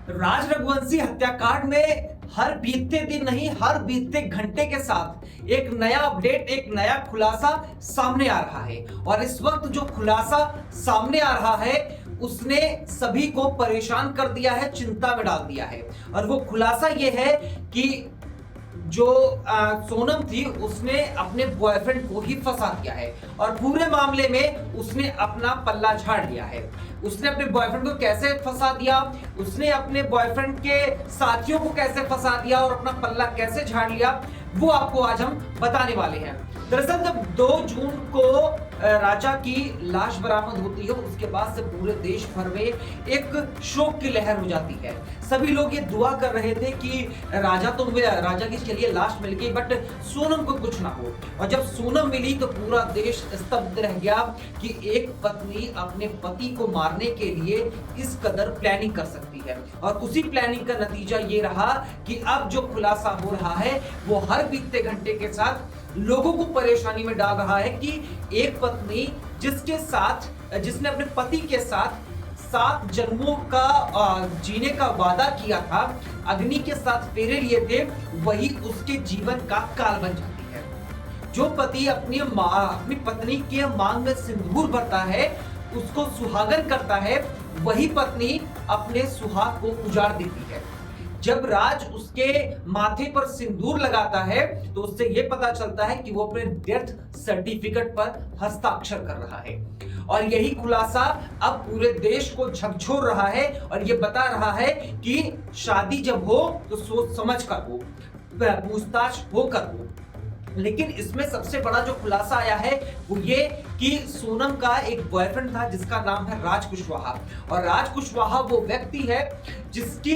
राज रघुवंशी हत्याकांड में हर बीतते दिन नहीं, हर बीतते घंटे के साथ एक नया अपडेट, एक नया खुलासा सामने आ रहा है। और इस वक्त जो खुलासा सामने आ रहा है उसने सभी को परेशान कर दिया है, चिंता में डाल दिया है। और वो खुलासा ये है कि जो सोनम थी उसने अपने बॉयफ्रेंड को ही फंसा दिया है और पूरे मामले में उसने अपना पल्ला झाड़ लिया है। उसने अपने बॉयफ्रेंड को कैसे फंसा दिया, उसने अपने बॉयफ्रेंड के साथियों को कैसे फंसा दिया और अपना पल्ला कैसे झाड़ लिया, वो आपको आज हम बताने वाले हैं। दरअसल जब 2 जून को राजा की लाश बरामद होती है उसके बाद से पूरे देश भर में एक शोक की लहर हो जाती है। सभी लोग ये दुआ कर रहे थे कि राजा की चलिए लाश मिल गई, बट सोनम को कुछ ना हो। और जब सोनम मिली तो पूरा देश स्तब्ध रह गया कि एक पत्नी अपने पति को मारने के लिए इस कदर प्लानिंग कर सकती है। और उसी प्लानिंग का नतीजा ये रहा कि अब जो खुलासा हो रहा है वो हर बीतते घंटे के साथ लोगों को परेशानी में डाल रहा है कि एक पत्नी जिसने अपने पति के साथ 7 जन्मों का जीने का वादा किया था, अग्नि के साथ फेरे लिए थे, वही उसके जीवन का काल बन जाती है। जो पति अपनी पत्नी के मांग में सिंदूर भरता है, उसको सुहागन करता है, वही पत्नी अपने सुहाग को उजाड़ देती है। जब राज उसके माथे पर सिंदूर लगाता है तो उससे यह पता चलता है कि वो अपने डेथ सर्टिफिकेट पर हस्ताक्षर कर रहा है। और यही खुलासा अब पूरे देश को झकझोर रहा है और ये बता रहा है कि शादी जब हो तो सोच समझ कर हो, पूछताछ होकर हो। लेकिन इसमें सबसे बड़ा जो खुलासा आया है वो ये कि सोनम का एक बॉयफ्रेंड था जिसका नाम है राज कुशवाहा। और राज कुशवाहा वो व्यक्ति है जिसके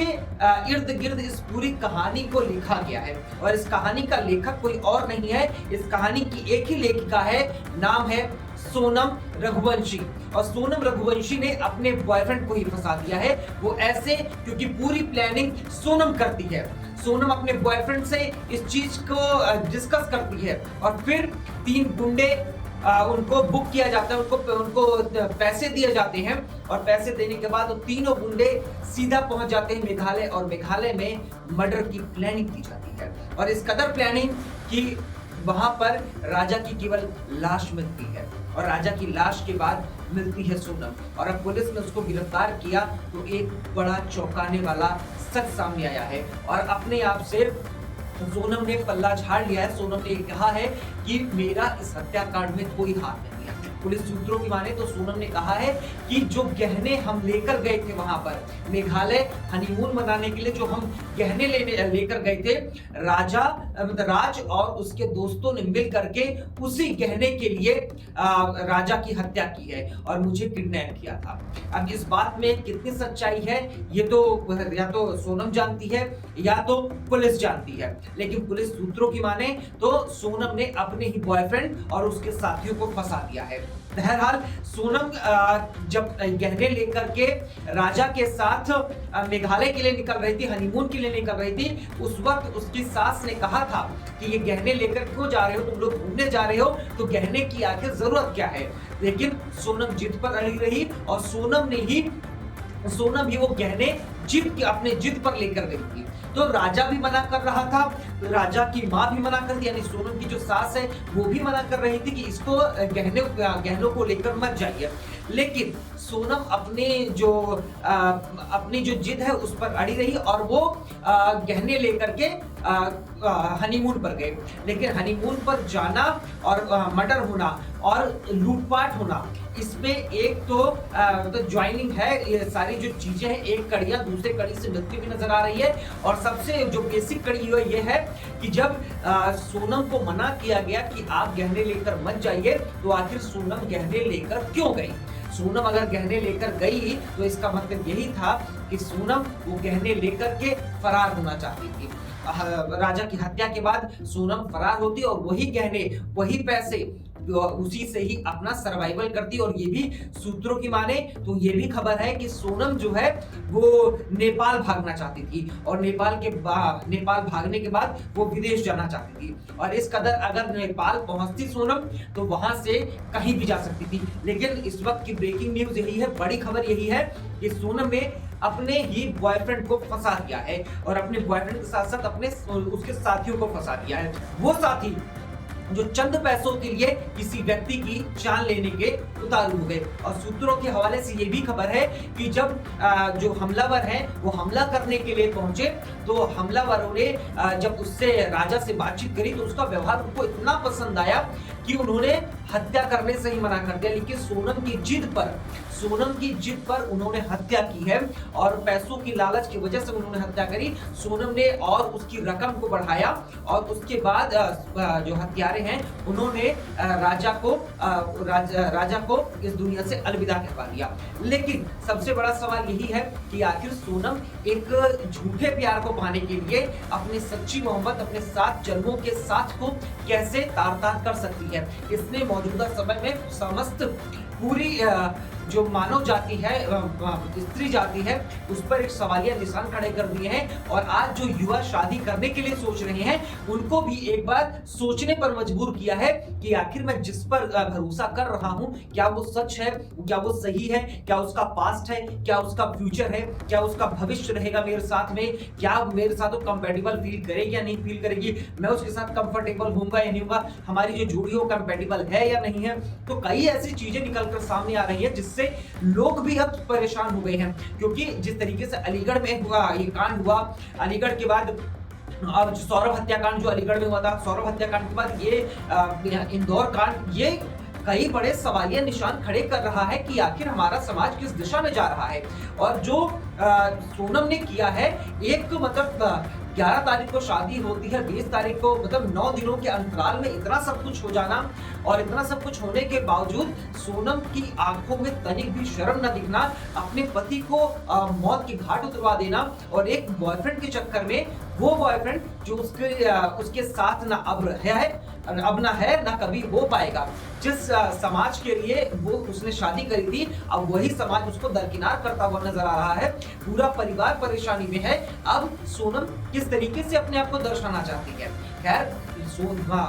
इर्द गिर्द इस पूरी कहानी को लिखा गया है। और इस कहानी का लेखक कोई और नहीं है, इस कहानी की एक ही लेखिका है, नाम है सोनम रघुवंशी। और सोनम रघुवंशी ने अपने बॉयफ्रेंड को ही फंसा दिया है। वो ऐसे क्योंकि पूरी प्लानिंग सोनम करती है। सोनम अपने बॉयफ्रेंड से इस चीज को डिस्कस करती है और फिर 3 गुंडे उनको बुक किया जाता है, उनको पैसे दिए जाते हैं। और पैसे देने के बाद वो तीनों गुंडे सीधा पहुंच जाते हैं मेघालय, और मेघालय में मर्डर की प्लानिंग की जाती है। और इस कदर प्लानिंग कि वहां पर राजा की केवल लाश मिलती है और राजा की लाश के बाद मिलती है सोनम। और अब पुलिस ने उसको गिरफ्तार किया तो एक बड़ा चौंकाने वाला सच सामने आया है। और अपने आप से सोनम ने पल्ला झाड़ लिया है। सोनम ने कहा है कि मेरा इस हत्याकांड में कोई हाथ नहीं है। पुलिस सूत्रों की माने तो सोनम ने कहा है कि जो गहने हम लेकर गए थे वहां पर मेघालय हनीमून मनाने के लिए, जो हम गहने लेकर गए थे, राज और उसके दोस्तों ने मिल करके उसी गहने के लिए राजा की हत्या की है और मुझे किडनैप किया था। अब इस बात में कितनी सच्चाई है ये तो या तो सोनम जानती है या तो पुलिस जानती है। लेकिन पुलिस सूत्रों की माने तो सोनम ने अपने ही बॉयफ्रेंड और उसके साथियों को फंसा दिया है। बहरहाल सोनम जब गहने लेकर के राजा के साथ मेघालय के लिए निकल रही थी, हनीमून के लिए निकल रही थी, उस वक्त उसकी सास ने कहा था कि ये गहने लेकर क्यों जा रहे हो, तुम लोग घूमने जा रहे हो तो गहने की आखिर जरूरत क्या है। लेकिन सोनम जिद पर अड़ी रही और सोनम ही वो गहने अपने जिद पर लेकर गई थी। तो राजा भी मना कर रहा था, राजा की माँ भी मना कर दी, यानी सोनम की जो सास है वो भी मना कर रही थी कि इसको गहनों को लेकर मत जाइए। लेकिन सोनम अपनी जो जिद है उस पर अड़ी रही और वो गहने लेकर के हनीमून पर गए। लेकिन हनीमून पर जाना और मर्डर होना और लूटपाट होना, इसमें एक तो ज्वाइनिंग है, ये सारी जो चीजें हैं एक कड़ियां दूसरे कड़ी से मिलती हुई नजर आ रही है। और सबसे जो बेसिक कड़ी ये है कि जब सोनम को मना किया गया कि आप गहने लेकर मत जाइए तो आखिर सोनम गहने लेकर क्यों गई। सोनम अगर गहने लेकर गई तो इसका मतलब यही था कि सोनम वो गहने लेकर के फरार होना चाहती थी। राजा की हत्या के बाद सोनम फरार होती और वही गहने वही पैसे उसी से ही अपना सर्वाइवल करती। और ये भी सूत्रों की माने तो ये भी खबर है कि सोनम जो है वो नेपाल भागना चाहती थी और नेपाल भागने के बाद वो विदेश जाना चाहती थी। और इस कदर अगर नेपाल पहुंचती सोनम तो वहां से कहीं भी जा सकती थी। लेकिन इस वक्त की ब्रेकिंग न्यूज यही है, बड़ी खबर यही है कि सोनम ने अपने ही बॉयफ्रेंड को फंसा दिया है और अपने बॉयफ्रेंड के साथ साथ अपने उसके साथियों को फंसा दिया है। वो साथी जो चंद पैसों के लिए किसी व्यक्ति की जान लेने के उतारू हो गए। और सूत्रों के हवाले से ये भी खबर है कि जब जो हमलावर हैं वो हमला करने के लिए पहुंचे तो हमलावरों ने जब उससे राजा से बातचीत करी तो उसका व्यवहार उनको इतना पसंद आया कि उन्होंने हत्या करने से ही मना कर दिया। लेकिन सोनम की जिद पर उन्होंने हत्या की है और पैसों की लालच की वजह से उन्होंने हत्या करी। सोनम ने और उसकी रकम को बढ़ाया और उसके बाद जो हत्यारे हैं उन्होंने राजा को इस दुनिया से अलविदा कहवा दिया। लेकिन सबसे बड़ा सवाल यही है कि आखिर सोनम एक झूठे प्यार को पाने के लिए अपनी सच्ची मोहब्बत अपने 7 जन्मों के साथ को कैसे तार-तार कर सकती है। इसने मौजूदा समय में समस्त पूरी जो मानव जाति है, स्त्री जाति है, उस पर एक सवालिया निशान खड़े कर दिए हैं। और आज जो युवा शादी करने के लिए सोच रहे हैं उनको भी एक बार सोचने पर मजबूर किया है कि आखिर मैं जिस पर भरोसा कर रहा हूं क्या वो सच है, क्या वो सही है, क्या उसका पास्ट है, क्या उसका फ्यूचर है, क्या उसका भविष्य रहेगा मेरे साथ में, क्या मेरे साथ वो कंपेटेबल फील करेगी या नहीं फील करेगी, मैं उसके साथ कंफर्टेबल होऊंगा या नहीं होऊंगा, हमारी जो जोड़ी हो कंपेटेबल है या नहीं है। तो कई ऐसी चीजें निकलकर सामने आ रही है जिससे लोग भी अब परेशान हो गए हैं। क्योंकि जिस तरीके से अलीगढ़ में हुआ ये कांड हुआ, अलीगढ़ के बाद अब सौरभ हत्याकांड जो अलीगढ़ में हुआ था, सौरभ हत्याकांड के बाद ये इंदौर कांड, ये कई बड़े सवालिया निशान खड़े कर रहा है कि आखिर हमारा समाज किस दिशा में जा रहा है। और जो सोनम ने किया है, एक मतलब 11 तारीख को शादी होती है, 20 तारीख को मतलब 9 दिनों के अंतराल में इतना सब कुछ हो जाना और इतना सब कुछ होने के बावजूद सोनम की आंखों में तनिक भी शर्म न दिखना, अपने पति को मौत के घाट उतरवा देना और एक बॉयफ्रेंड के चक्कर में वो बॉयफ्रेंड जो उसके साथ ना अब ना है ना कभी हो पाएगा। जिस समाज के लिए वो उसने शादी करी थी, अब वही समाज उसको दरकिनार करता हुआ नजर आ रहा है। पूरा परिवार परेशानी में है। अब सोनम किस तरीके से अपने आप को दर्शाना चाहती है। खैर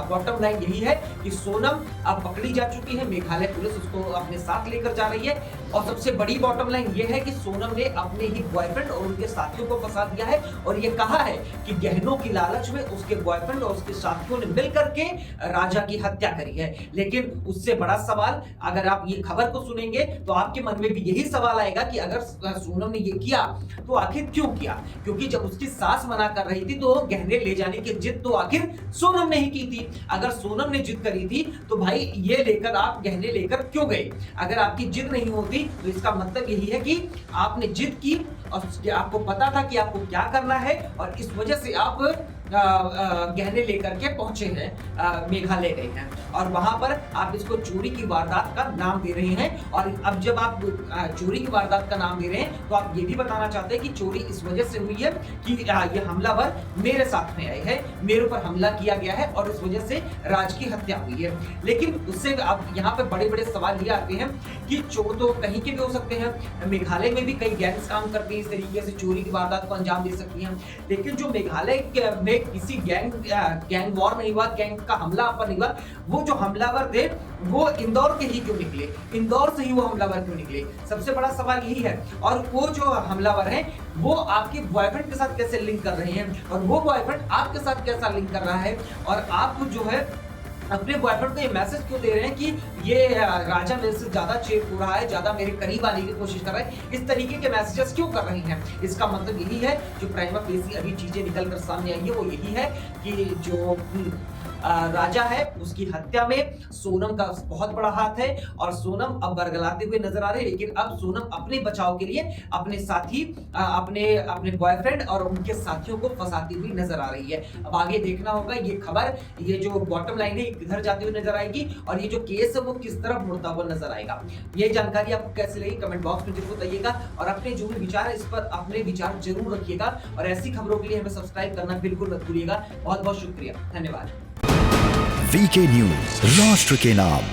बॉटम लाइन यही है कि सोनम अब पकड़ी जा चुकी है, मेघालय पुलिस उसको अपने साथ लेकर जा रही है। और सबसे बड़ी बॉटम लाइन यह है कि सोनम ने अपने ही बॉयफ्रेंड और उनके साथियों को फंसा दिया है और ये कहा है कि गहनों की लालच में उसके बॉयफ्रेंड और उसके साथियों ने मिलकर के राजा की हत्या करी है। लेकिन उससे बड़ा सवाल, अगर आप ये खबर को सुनेंगे तो आपके मन में भी यही सवाल आएगा कि अगर सोनम ने ये किया तो आखिर क्यों किया। क्योंकि जब उसकी सास मना कर रही थी तो गहने ले जाने की जिद तो आखिर सोनम ने ही की थी। अगर सोनम ने जिद करी थी तो भाई ये लेकर आप गहने लेकर क्यों गए। अगर आपकी जिद नहीं होती तो इसका मतलब यही है कि आपने जिद की और आपको पता था कि आपको क्या करना है और इस वजह से आप गहने लेकर के पहुंचे हैं, मेघालय गए हैं और वहां पर आप इसको चोरी की वारदात का नाम दे रहे हैं। और अब जब आप चोरी की वारदात का नाम दे रहे हैं तो आप ये भी बताना चाहते हैं कि चोरी इस वजह से हुई है कि ये हमलावर मेरे साथ में आए हैं, मेरे ऊपर हमला किया गया है और इस वजह से राज की हत्या हुई है। लेकिन उससे अब यहाँ पे बड़े बड़े सवाल ये आते हैं कि चोर तो कहीं के भी हो सकते हैं, मेघालय में भी कई गैंग्स काम करती हैं, इस तरीके से चोरी की वारदात को अंजाम दे सकती हैं। लेकिन जो मेघालय में किसी गैंग वॉर नहीं हुआ, गैंग का हमला पर नहीं हुआ, वो जो हमलावर थे वो इंदौर के ही क्यों निकले, इंदौर से ही वो हमलावर क्यों निकले, सबसे बड़ा सवाल यही है। और वो जो हमलावर हैं वो आपके बॉयफ्रेंड के साथ कैसे लिंक कर रहे हैं और वो बॉयफ्रेंड आपके साथ कैसा लिंक कर रहा है और आप जो है अपने बॉयफ्रेंड को ये मैसेज क्यों दे रहे हैं कि ये राजा मेरे से ज्यादा चेप हो रहा है, ज्यादा मेरे करीब आने की कोशिश कर रहा है, इस तरीके के मैसेजेस क्यों कर रही हैं। इसका मतलब यही है, जो प्राइमा फेसी अभी चीजें निकल कर सामने आई है वो यही है कि जो राजा है उसकी हत्या में सोनम का बहुत बड़ा हाथ है और सोनम अब बरगलाते हुए नजर आ रही है। लेकिन अब सोनम अपने बचाव के लिए अपने साथी अपने बॉयफ्रेंड और उनके साथियों को फंसाती हुई नजर आ रही है। अब आगे देखना होगा ये खबर, ये जो बॉटम लाइन है किधर जाती हुई नजर आएगी और ये जो केस है वो किस तरफ मुड़ता हुआ नजर आएगा। ये जानकारी आपको कैसी लगी कमेंट बॉक्स में जरूर बताइएगा और अपने जो भी विचार है इस पर अपने विचार जरूर रखिएगा और ऐसी खबरों के लिए हमें सब्सक्राइब करना बिल्कुल मत भूलिएगा। बहुत बहुत शुक्रिया, धन्यवाद। वीके न्यूज, राष्ट्र के नाम।